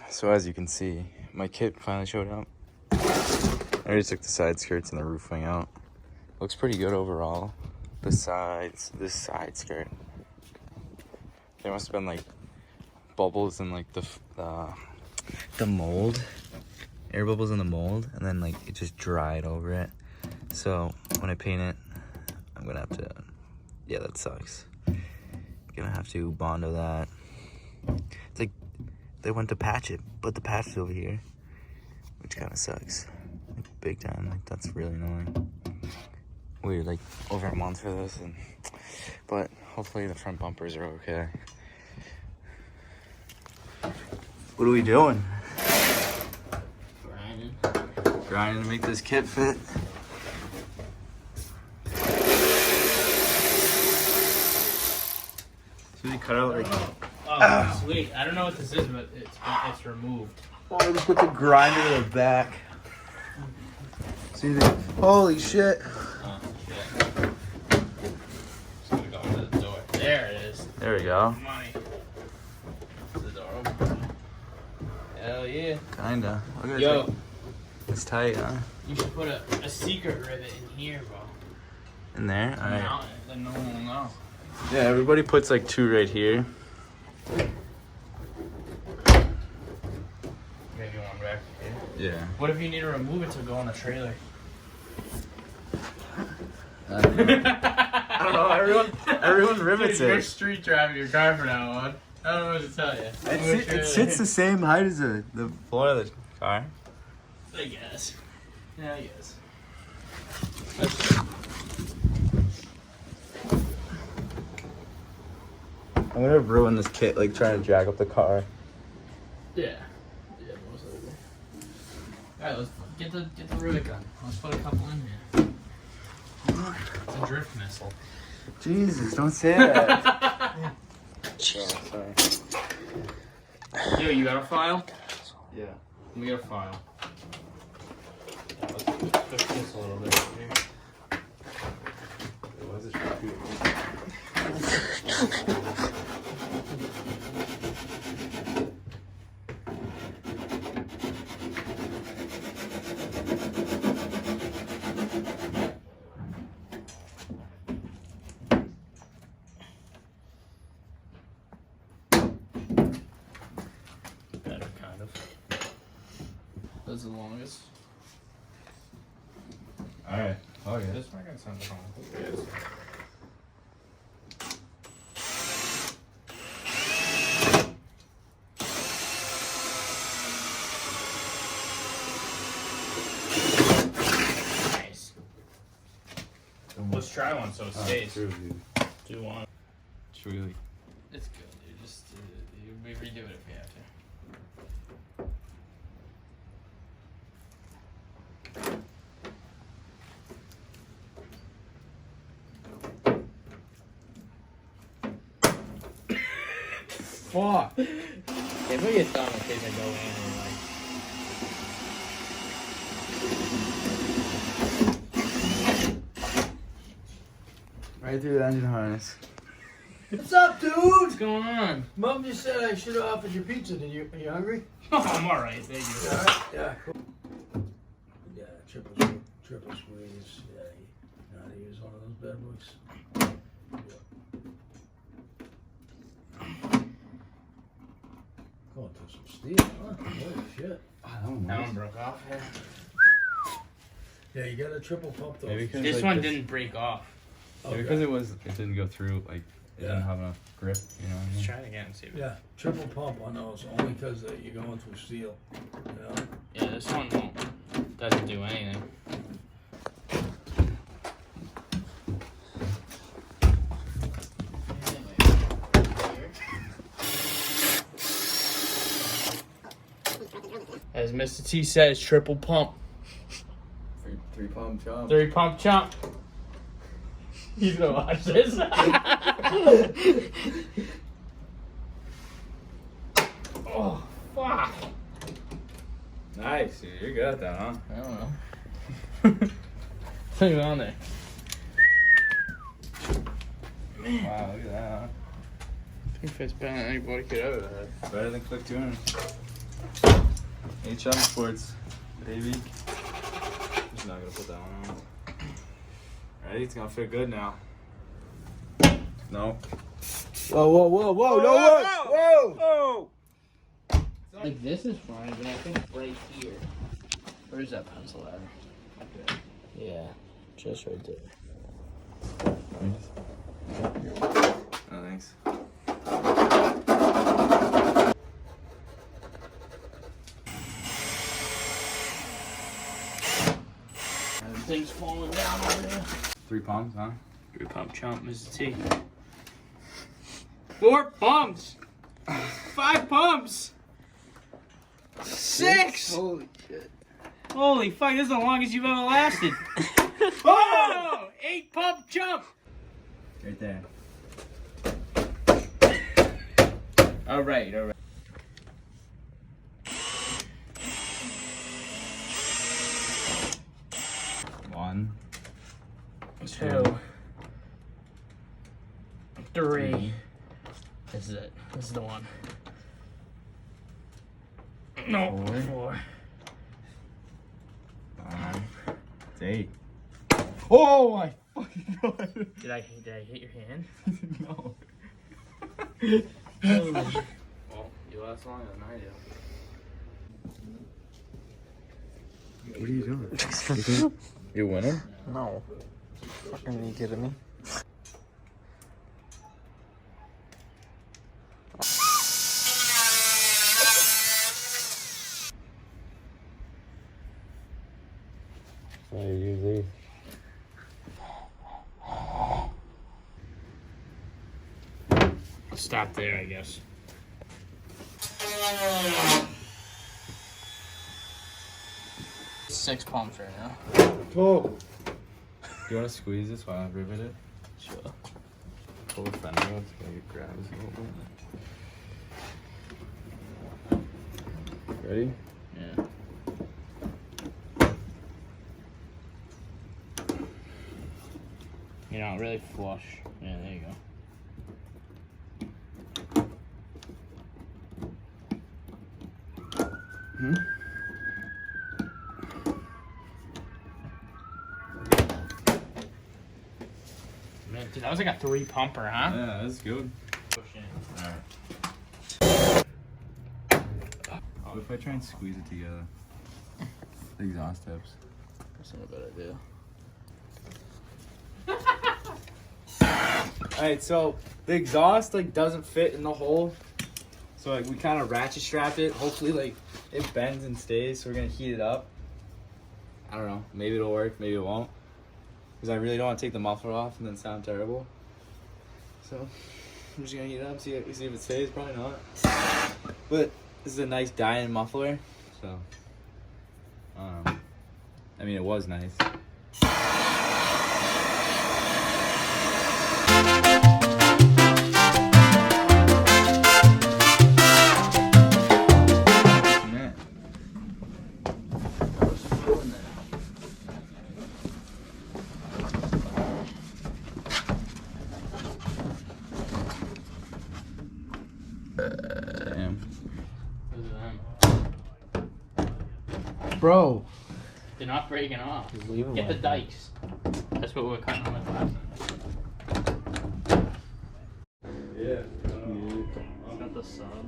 So as you can see, my kit finally showed up. I already took the side skirts and the roof wing out. Looks pretty good overall. Besides this side skirt, there must have been like bubbles in like the mold, air bubbles in the mold, and then like it just dried over it. So when I paint it, I'm gonna have to, yeah, that sucks. Gonna have to Bondo that. It's like they went to patch it, but the patch is over here, which kind of sucks, like big time. Like that's really annoying. We're like over a month for this, but hopefully the front bumpers are okay. What are we doing? Grinding to make this kit fit. So we cut out like. Oh, sweet. I don't know what this is, but it's removed. Oh, I just put the grinder to the back. See the. Holy shit. Oh, shit. Just gonna go into the door. There it is. There we go. Money. Is the door open? Hell yeah. Kinda. Look at Yo. it. It's tight, huh? You should put a secret rivet in here, bro. In there? Alright. Mount it, then no one will know. Yeah, everybody puts like 2 right here. Maybe one back here. Yeah. What if you need to remove it to go on the trailer? I don't know. Everyone rivets Dude, you're it. street driving your car from now on. I don't know what to tell you. It sits the same height as the floor of the car. I guess. Yeah, I guess. I'm gonna ruin this kit, like trying to jack up the car. Yeah. Yeah, most likely. Alright, let's get the rivet gun. Let's put a couple in here. It's a drift missile. Jesus, don't say that. Sorry. Yo, you got a file? Yeah. We got a file. Yeah, let's push this a little bit here. Why is this Better, kind of. That's the longest. Alright. Oh yeah. This might get something wrong. Yes. Nice. Let's try one so it stays. True, dude. Do one. It's really. It's good, dude. Just we redo it if we have to. Fuck. Yeah, put your thumb in case I go in and Right through the engine harness. What's up, dude? What's going on? Mom just said I should have offered you pizza. Are you hungry? Oh, I'm alright, thank you. All right. Yeah, cool. Yeah, triple squeeze. Yeah, you know how to use one of those bad boys. Going through some steel, huh? Holy shit. That one broke off. Yeah, you got a triple pump though. Maybe because This one didn't break off. Maybe because it didn't go through, like it didn't have enough grip, you know what I Let's mean? try it again and see. Yeah, triple pump on those only because you're going through steel. You know? Yeah, this one doesn't do anything. As Mr. T says, triple pump. 3 pump jump. 3 pump chump. He's gonna watch this. Oh, fuck. Nice, dude. You're good at that, huh? I don't know. Put it on there. Man. Wow, look at that, huh? I think it's better than anybody could ever have. Better than click tuning. HM Sports, baby. Just not gonna put that one on. Alright, it's gonna fit good now. No. Whoa, whoa, whoa, whoa, no, whoa, whoa! Like this is fine, but I think right here. Where's that pencil at? Okay. Yeah, just right there. Oh, thanks. Everything's falling down over there. 3 pumps, huh? 3 pump chump, Mr. T. 4 pumps! 5 pumps! 6! Holy shit. Holy fuck, this is the longest you've ever lasted. Oh! 8 pump jump! Right there. Alright, alright. One. 2. 3. This is it. This is the one. No, 4. 5. It's 8. Oh my fucking god! Did I hit your hand? No. Well, you last longer than I do. What are you doing? You winning? No. Fucking are you kidding me? So you use these. I'll stop there, I guess. Six pumps right now. Oh. Do you want to squeeze this while I rivet it? Sure. Pull the fender out so it grabs a little bit. Ready? Yeah. You're not really flush. Yeah, there you go. Hmm? Man, dude, that was like a 3 pumper, huh? Yeah, that's good. Push in. Alright. What if I try and squeeze it together? The exhaust tips. That's not a bad idea. Alright, so the exhaust like doesn't fit in the hole. So like we kind of ratchet strap it. Hopefully like it bends and stays. So we're gonna heat it up. I don't know. Maybe it'll work. Maybe it won't. Because I really don't want to take the muffler off and then sound terrible. So I'm just gonna heat it up. See if it stays. Probably not. But this is a nice Diamond muffler. So I mean it was nice. Damn. Bro. They're not breaking off. Just leave 'em Get the like that. dikes. That's what we're cutting on the last time. Yeah. It's got the sub.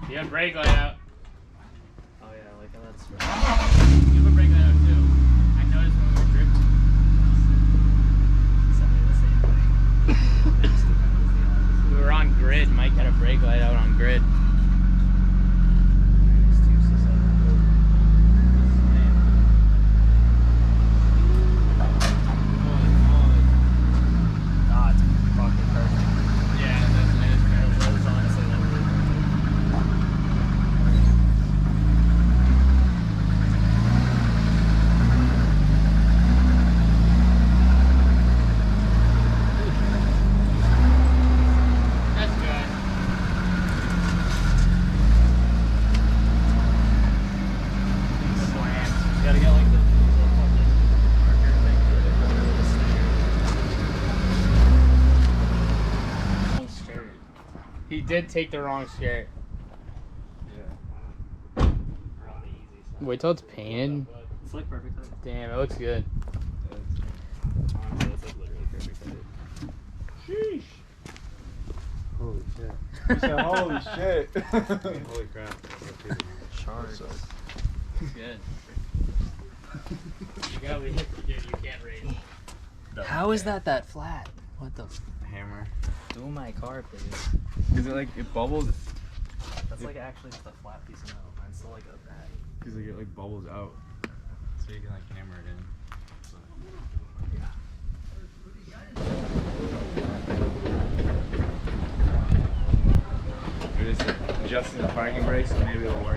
You have brake light out. Oh yeah, like that's right. You have a brake light out too. I noticed when we were drifting. We were on grid. Mike had a brake light out on grid. He did take the wrong skirt. Wait till it's painted. It's like perfect. Damn, it looks good. Honestly, it's like literally perfect. Sheesh. Holy shit. You said, holy shit. Holy crap. Sharks. Good. You gotta leave it. Dude, you can't rate. How is that flat? What the? Hammer. Do my car, please. Cause it bubbles. That's like actually just a flat piece of metal. Mine's still like a bag. Cause it like bubbles out, so you can like hammer it in. We're just adjusting the parking brakes, so maybe it'll work.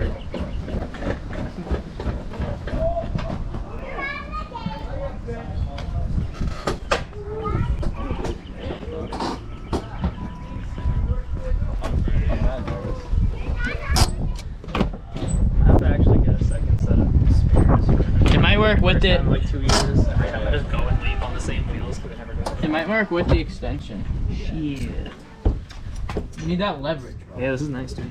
I have to actually get a second set of spares. It might work with it. Like 2 years. Every time I just go and leave on the same wheels because I never go. It might work with the extension. Shit. You need that leverage, bro. Yeah, this is nice, dude.